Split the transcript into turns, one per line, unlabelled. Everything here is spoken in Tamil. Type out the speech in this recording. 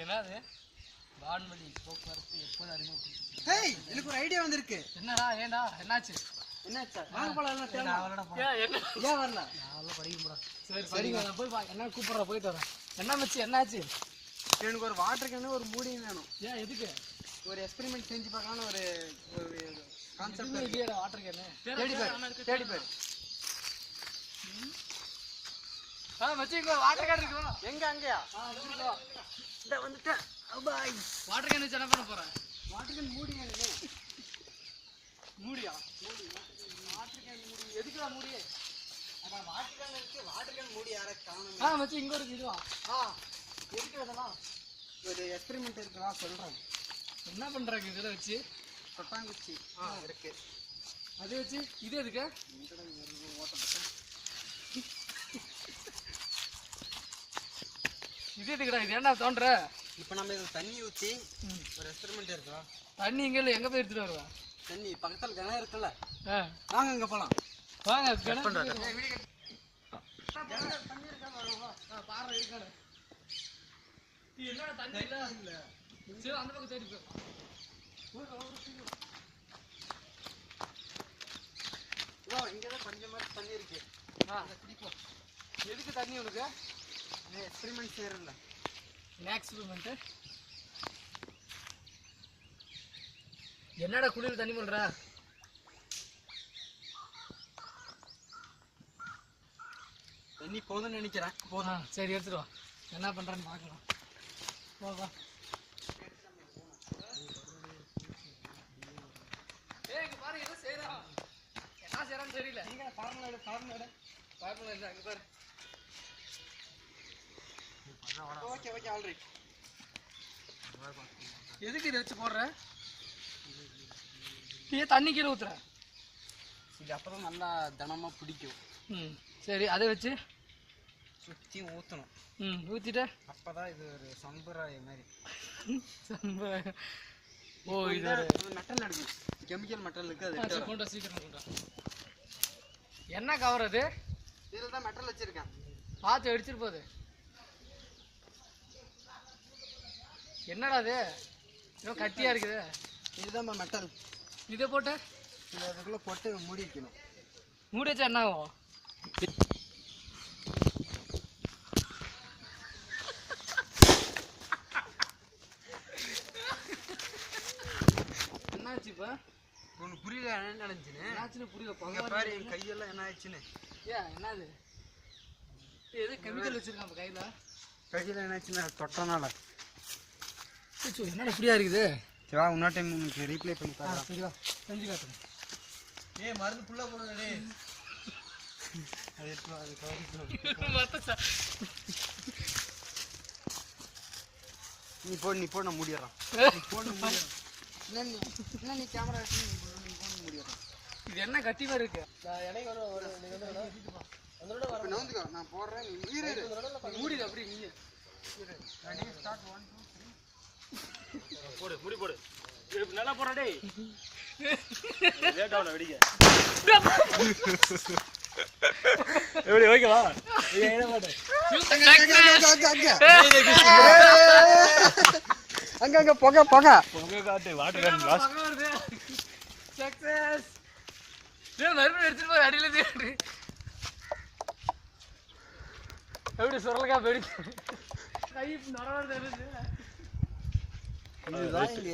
என்னது வான்வழி போக்குவரத்து எப்போது அறிமுகப்படுத்தி?
ஏய் எனக்கு ஒரு ஐடியா வந்திருக்கு.
என்னடா ஏண்டா என்னாச்சு?
என்னாச்சா? வாங்க போலாம் எல்லாம் தேடலாம். ஏன் வரல?
நான் படிக்க போறேன். சரி படிங்க, நான் போய் என்ன கூப்பிடுறேன், போயிட்டு வரேன். என்ன மச்சி என்னாச்சு?
எனக்கு ஒரு வாட்டர் கேனு ஒரு மூடியும் வேணும்.
ஏன் எதுக்கு?
ஒரு எக்ஸ்பெரிமெண்ட் செஞ்சு பார்க்கலாம்னு ஒரு கான்செப்ட்
இல்லையா வாட்டர் கேனு?
தேடி போய்
மச்சி இங்க வாட்டர் கேன் இருக்கு.
எங்க அங்கயா? இந்த வந்துட்டேன். பாய்.
வாட்டர் கேன் வச்சு என்ன பண்ண போறேன்?
வாட்டர் கேன் மூடி வேணுமே.
மூடியா?
மூடி.
வாட்டர் கேன் மூடி எதுக்குடா மூடி?
அதான் வாட்டர் கேன் இருக்கு. வாட்டர் கேன் மூடி யார காணோம்.
மச்சி இங்க இருக்கு இதுவா? எதுக்கு அதெல்லாம்?
ஒரு எக்ஸ்பெரிமெண்ட் இருக்குடா சொல்றேன்.
என்ன பண்றாங்க இதெல்லாம் வச்சு?
தொட்டாங்குச்சி இருக்கு.
அது வச்சு இது எதுக்கு? இது எதுக்குடா? இது ஏன்டா தோன்ற?
இப்போ நம்ம இதில் தண்ணி ஊற்றி ஒரு எக்ஸ்பெரிமெண்ட் இருக்குடா.
தண்ணி இங்கே இல்லை, எங்கே போய் எடுத்துட்டு வருவா?
தண்ணி பக்கத்தில் கிணறு இருக்குல்ல,
வாங்க
அங்கே போகலாம்.
வாங்க
தண்ணி இருக்கா?
பாரு இருக்காடு. என்னடா தண்ணி இல்லை? சரி அந்த பக்கம் தேடி போய்
இங்கே தான் கொஞ்சம் மாதிரி தண்ணி இருக்கு.
எதுக்கு தண்ணி உனக்கு?
எக்ஸ்பெரிமெண்ட் செய்யறதில்ல.
எக்ஸ்பெரிமெண்ட்டு என்னடா குளிர் தண்ணி பண்ற?
தண்ணி போதும்னு நினைக்கிறேன்.
போதும், சரி எடுத்துட்டு வா. என்ன பண்றேன்னு பார்க்கலாம். வா பாரு ஏதோ செய்யறான். என்ன செய்யறான்னு தெரியல.
நீங்க ஃபார்முலா
இல்லை அங்கே பாரு.
Okay alright.
எதுக்கு இதை வச்சு போடுற? ஏன் தண்ணி கீழே ஊத்துற?
இது அப்பதான் நல்லா தனமாக பிடிக்கும்.
சரி அதை வச்சு
சுற்றி ஊற்றணும்.
ஊற்றிட்ட
அப்போதான் இது ஒரு சம்பிரதாயம் மாதிரி.
ஓ இது
மெட்டல் எடுக்கும். கெமிக்கல் மெட்டல் இருக்கு. அது
கொண்டா சீக்கிரம் கொண்டா. என்ன கவர் அது?
இதில் தான் மெட்டல் வச்சிருக்கேன்.
பார்த்து அடிச்சிட்டு போகுது. என்னடா அது? இன்னும் கட்டியா இருக்குது.
இதுதான் மெட்டல்.
இதை போட்டு
இது அதுக்குள்ளே போட்டு மூடி வைக்கணும்.
மூடி வச்சா என்ன ஆகும்? என்னாச்சு இப்போ?
உனக்கு புரியல என்ன நினைச்சுன்னு?
என்னாச்சுன்னு புரியல.
பாரு என் கையெல்லாம் என்ன ஆயிடுச்சுன்னு.
என்னது? எது கெமிக்கல் வச்சிருக்கான் கையில?
கையில் என்னாச்சுன்னா தொட்டனால.
என்னடா இப்படியா இருக்குது?
சரிவா இன்னொரு டைம் உங்களுக்கு ரீப்ளை பண்ணி பாருங்க.
சரிவா செஞ்சு காட்டுங்க.
மருந்து புள்ள போடுங்க. நீ போ நான் மூடிடுறான். நீ கேமரா மூடிடுறான்.
இது என்ன கட்டி மாதிரி இருக்கு?
நான் போடுறேன்.
மூடிடு அப்படி நீ
போடு முடி போடு. நல்லா போறா டேய். லேட் ஆவல வெடிங்க. எப்படி ஓகேவா? ஏய் மாட்டே.
அங்க போக
உங்க காட்டு வாட்டர் கேன் லாஸ்.
சக்சஸ். டேய் மறுபடியும் எடுத்துட்டு போய் அடியில தேடு. எப்படி சொரலக்கா வெடி. கை நரவற தெரியுது.
இதுதான் இங்க